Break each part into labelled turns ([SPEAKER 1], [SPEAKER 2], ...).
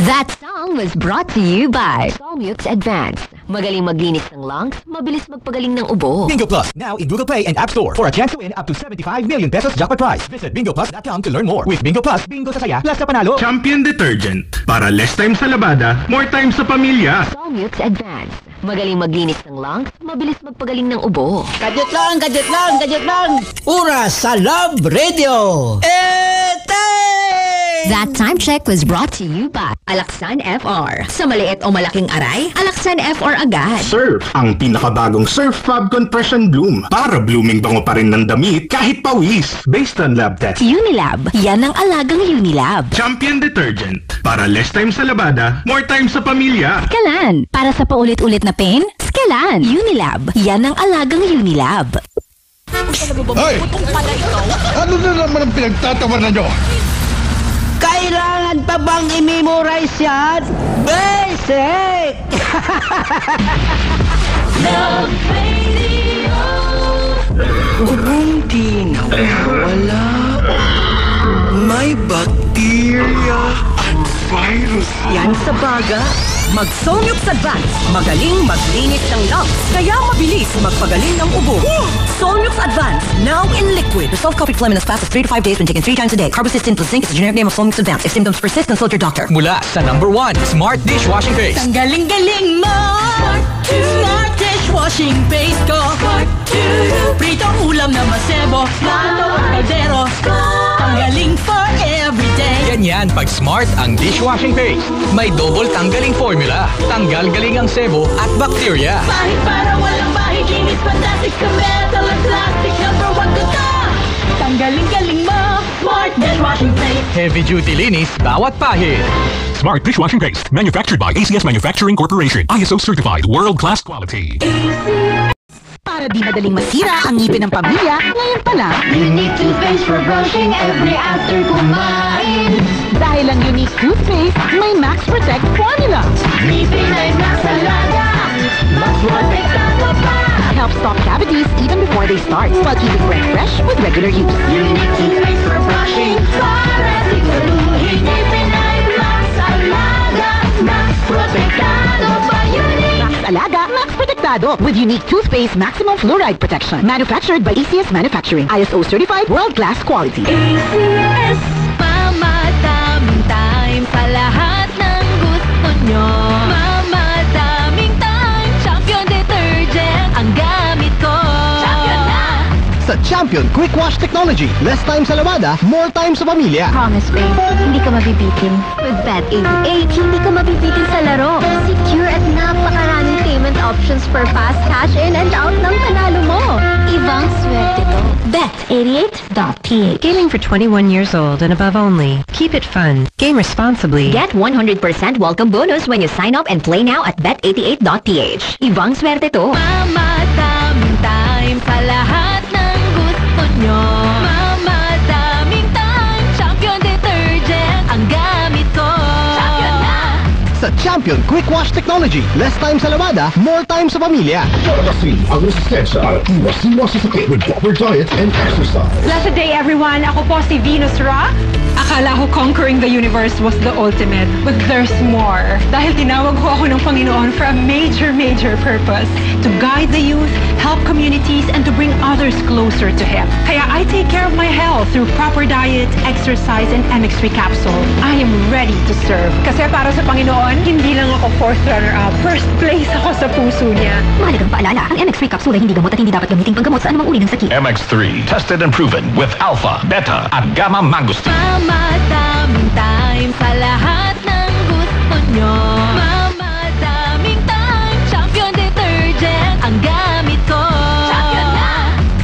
[SPEAKER 1] That song was brought to you by Solmux Advanced. Magaling maglinis ng lungs, mabilis magpagaling ng ubo.
[SPEAKER 2] Bingo Plus, now in Google Play and App Store for a chance to win up to 75 million pesos jackpot prize. Visit bingoplus.com to learn more. With Bingo Plus, bingo sa saya, plus sa panalo.
[SPEAKER 3] Champion Detergent. Para less time sa labada, more time sa pamilya.
[SPEAKER 1] Solmux Advanced. Magaling maglinis ng lungs, mabilis magpagaling ng ubo.
[SPEAKER 4] Gadget lang! Oras sa Love Radio!
[SPEAKER 1] That time check was brought to you by Alaxan FR. Sa maliit o malaking aray, Alaxan FR agad.
[SPEAKER 3] Surf, ang pinakabagong Surf Fab Compression Bloom. Para blooming bango pa rin ng damit kahit pawis. Based on lab test.
[SPEAKER 1] Unilab, yan ang alagang Unilab.
[SPEAKER 3] Champion Detergent. Para less time sa labada, more time sa pamilya.
[SPEAKER 1] Skalan, para sa paulit-ulit na pain, Skalan. Unilab, yan ang alagang Unilab.
[SPEAKER 5] Hoy! Ano na naman ang pinagtatawanan nyo?
[SPEAKER 4] Kailangan pa bang i-memorize yan? Basic!
[SPEAKER 6] Love Radio.
[SPEAKER 7] Ubong di nawawala. May bacteria at virus.
[SPEAKER 8] Yan sa baga. Mag-Solmux Advance. Magaling maglinis ng lungs. Kaya mabilis magpagaling ng ubo. Solmux Advance. Now in liquid.
[SPEAKER 9] Resolve coffee phlegm in as fast as 3 to 5 days when taken 3 times a day. Carbocysteine plus zinc is the generic name of Solmux Advance. If symptoms persist, consult your doctor.
[SPEAKER 2] Mula sa number 1, Smart Dishwashing Base.
[SPEAKER 8] Ang galing-galing mo. Smart dishwashing base ko. Pritong ulam na masebo. Plato, kaldero. Ang galing for everyday.
[SPEAKER 2] Ganyan pag Smart ang dishwashing paste. May double tanggaling formula. Tanggal galing ang sebo at bacteria.
[SPEAKER 6] Bahid para walang bahid. Linis fantastic ka metal at plastic. Number 1 ka ka. Tanggaling-galing mo. Smart dishwashing paste.
[SPEAKER 2] Heavy duty linis bawat pahid.
[SPEAKER 10] Smart Dishwashing Paste. Manufactured by ACS Manufacturing Corporation. ISO certified. World-class quality.
[SPEAKER 8] Para di madaling masira ang ngipin ng pamilya, ngayon pa lang.
[SPEAKER 6] Unique toothpaste for brushing every after kumain.
[SPEAKER 8] Dahil ang unique toothpaste, may Max Protect formula.
[SPEAKER 6] Ngipin ay Max Alaga. Max Protektado pa.
[SPEAKER 8] Helps stop cavities even before they start, while keeping breath fresh with regular use.
[SPEAKER 6] Unique toothpaste for brushing. Para siguruhin ngipin ay Max Alaga. Max Protektado pa. Unique
[SPEAKER 8] Max Alaga, Max Protectado with unique toothpaste maximum fluoride protection. Manufactured by ACS Manufacturing. ISO certified world-class quality.
[SPEAKER 6] ACS. Mama, daming time sa lahat ng gusto nyo. Mama, daming time. Champion Detergent ang gamit ko. Champion na!
[SPEAKER 2] Sa Champion Quick Wash Technology. Less time sa labada, more time sa pamilya.
[SPEAKER 1] Promise, babe, hindi ka mabibitin. With Bet88, hindi ka mabibitin sa laro. Secure at napakaraming payment options for fast cash in and out ng panalo mo. Ibang swerte to. Bet88.ph.
[SPEAKER 11] Gaming for 21 years old and above only. Keep it fun. Game responsibly.
[SPEAKER 1] Get 100% welcome bonus when you sign up and play now at Bet88.ph. Ibang swerte to.
[SPEAKER 6] Mama, daming time sa lahat ng gusto nyo. Mama, daming time. Champion Detergent ang gamit ko. Champion na!
[SPEAKER 2] Sa Champion Quick Wash Technology. Less time sa labada, more time sa pamilya.
[SPEAKER 5] Kasi ang resistensya at iwas-iwas sa sakit with proper diet and exercise.
[SPEAKER 12] Blessed day everyone! Ako po si Venus Ra. Akala ko conquering the universe was the ultimate, but there's more. Dahil tinawag ko ako ng Panginoon for a major purpose. To guide the youth, help communities, and to bring others closer to Him. Kaya I take care of my health through proper diet, exercise, and MX3 capsule. I am ready to serve. Kasi para sa Panginoon, hindi lang ako fourth runner-up. First place ako sa puso niya.
[SPEAKER 1] Mahalagang paalala, ang MX3 capsule ay hindi gamot at hindi dapat gamitin panggamot sa anumang uri ng sakit.
[SPEAKER 10] MX3. Tested and proven with alpha, beta, at gamma mangosteen.
[SPEAKER 6] Mama, daming time sa lahat ng gusto nyo. Mama, daming time. Champion Detergent ang gamit ko. Champion na!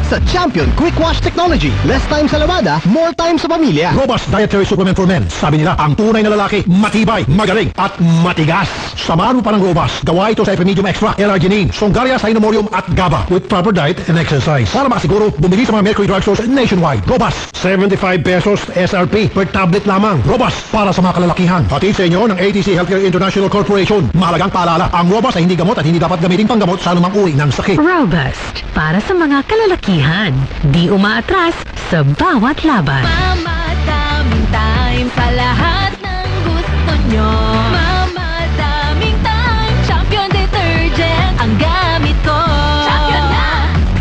[SPEAKER 2] Sa Champion Quick Wash Technology. Less time sa labada, more time sa pamilya.
[SPEAKER 5] Robust Dietary Supplement for Men. Sabi nila, ang tunay na lalaki, matibay, magaling, at matigas. Samahan mo pa ng Robust. Gawa ito sa Epimedium Extra, L-Arginine, Songaria Cynomorium at GABA with proper diet and exercise. Para makasiguro, bumili sa mga Mercury Drugstores nationwide. Robust, 75 pesos SRP per tablet lamang. Robust, para sa mga kalalakihan. Hatid sa inyo ng ATC Healthcare International Corporation. Mahalagang paalala, ang Robust ay hindi gamot at hindi dapat gamitin panggamot sa anumang uri ng sakit.
[SPEAKER 11] Robust. Para sa mga kalalakihan. Di umaatras sa bawat laban.
[SPEAKER 6] Mama, daming time sa lahat ng gusto nyo. Mamadaming time, Champion Detergent ang gamit ko. Champion na!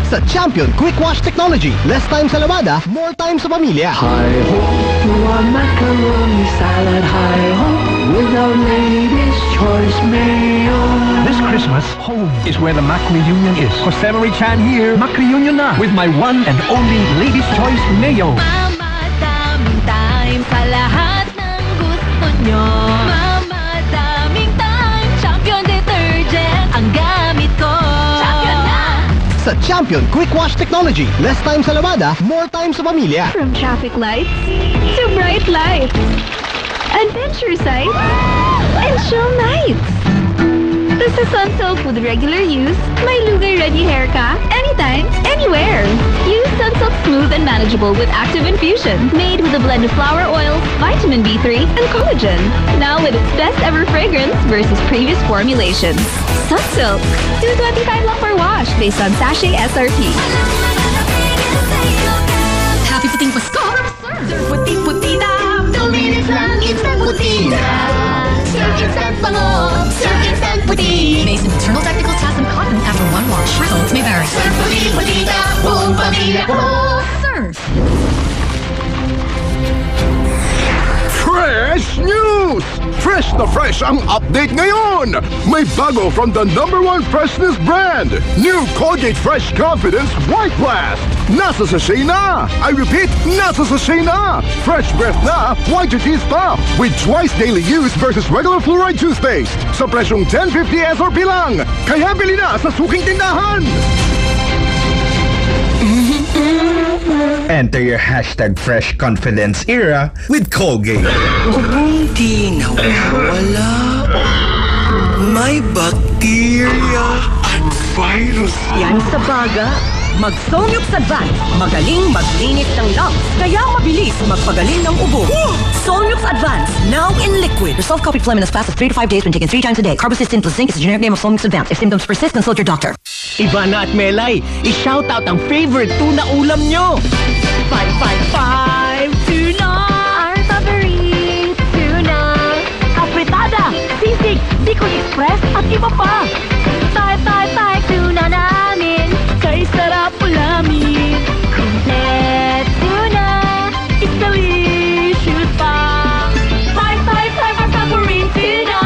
[SPEAKER 5] Sa Champion Quick Wash Technology, less time sa lamada, more time sa pamilya.
[SPEAKER 7] Hi-ho to a macaroni salad. Hi-ho with our Lady's Choice Mayo.
[SPEAKER 10] This Christmas, home is where the Mac Reunion is. Jose Marie Chan here, Mac Reunion na with my one and only Lady's Choice Mayo.
[SPEAKER 6] Mamadaming time sa lahat ng gusto nyo. Mamadaming time, Champion Detergent ang gamit ko. Champion na!
[SPEAKER 5] Sa Champion Quick Wash Technology, less time sa lamada, more time sa pamilya.
[SPEAKER 1] From traffic lights to bright lights, adventure sights, and chill nights. This is Sunsilk with regular use, may lugay-ready hair ka, anytime, anywhere. Use Sunsilk Smooth and Manageable with Active Infusion, made with a blend of flower oils, vitamin B3, and collagen. Now with its best ever fragrance versus previous formulations. Sunsilk, $2.25 lang per wash based on sachet SRP.
[SPEAKER 8] Happy puting Pasko! Sir, puti-puti na! 2 minutes lang, instant puti na! Sir, instant bango! Sir, instant puti! Based on internal technical tests and cotton after 1 wash. Results may vary. Sir, puti-puti na! Buong pamilya ko! Sir!
[SPEAKER 13] Fresh news! Fresh na fresh ang update ngayon! May bago from the #1 freshness brand! New Colgate Fresh Confidence White Blast! Nasa sachet na! I repeat, nasa sachet na! Fresh breath na, whiter teeth pa! With twice daily use versus regular fluoride toothpaste! Sa presyong $10.50 SRP lang! Kaya bili na sa suking tindahan!
[SPEAKER 3] Enter your #FreshConfidence era with Colgate.
[SPEAKER 7] Kung di nawawala, may bacteria at virus.
[SPEAKER 9] Yan sa baga. Mag-Sonyux Advance. Magaling maglinis ng lungs. Kaya mabilis magpagaling ng ubo. Sonyux Advance. Now in liquid. Resolve coffee phlegm in as fast as 3 to 5 days when taken 3 times a day. Carbocysteine plus zinc is the generic name of Sonyux Advance. If symptoms persist, consult your doctor.
[SPEAKER 4] Ivana at Melay, i-shoutout ang favorite tuna ulam nyo. 555 tuna.
[SPEAKER 1] Our favorite tuna.
[SPEAKER 8] Apretada, sisig, Bicol Express at iba pa.
[SPEAKER 1] Tay tuna namin.
[SPEAKER 8] Kay sarap ulamin.
[SPEAKER 1] Complete tuna.
[SPEAKER 8] It's delicious pa. 555 our favorite tuna.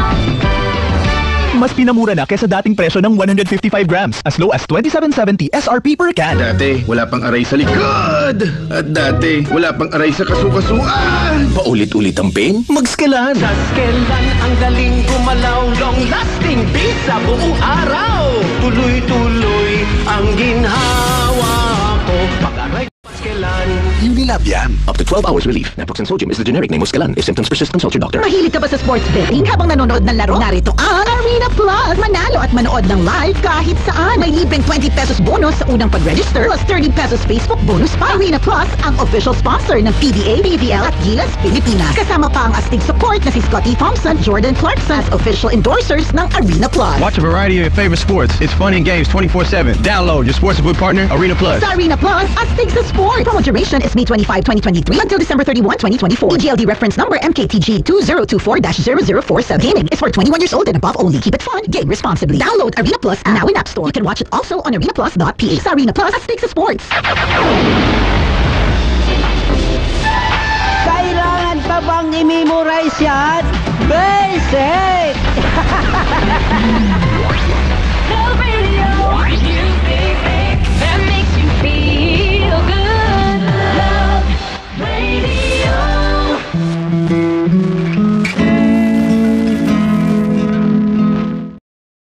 [SPEAKER 2] Mas pinamura na kesa dating presyo ng 155 grams, as low as 27.70 SRP per can.
[SPEAKER 13] Dati, wala pang aray sa likod! At dati, wala pang aray sa kasukasuan!
[SPEAKER 7] Paulit-ulit ang pain? Mag-Skelan.
[SPEAKER 4] Sa Skelan, ang galing gumalaw. Long-lasting bisa buong araw. Tuloy-tuloy ang ginhawa ko. Pag-aray ko Skelan.
[SPEAKER 10] Unilab yan. Up to 12 hours relief. Naproxen sodium is the generic name of Skelan. If symptoms persist, consult your doctor.
[SPEAKER 8] Mahilig ka ba sa sports betting habang nanonood ng laro? Narito ang Arena Plus. Manalo at manood ng live kahit saan. May libreng 20 pesos bonus sa unang pag-register plus 30 pesos Facebook bonus pa. Arena Plus ang official sponsor ng PBA, PBL at Gilas Pilipinas. Kasama pa ang astig support na si Scotty Thompson, Jordan Clarkson as official endorsers ng Arena Plus.
[SPEAKER 14] Watch a variety of your favorite sports. It's fun and games 24/7. Download your sportsbook partner, Arena Plus.
[SPEAKER 8] Sa Arena Plus, astig sa sport. Promo duration is May 25, 2023 until December 31, 2024. EGLD reference number MKTG 2024-0047. Gaming is for 21 years old and above only. Keep it fun. Game responsibly. Download Arena Plus now in App Store. You can watch it also on arenaplus.ph. Sa Arena Plus, astig sa sports.
[SPEAKER 4] Kailangan pa bang i-memorize yan? Basic!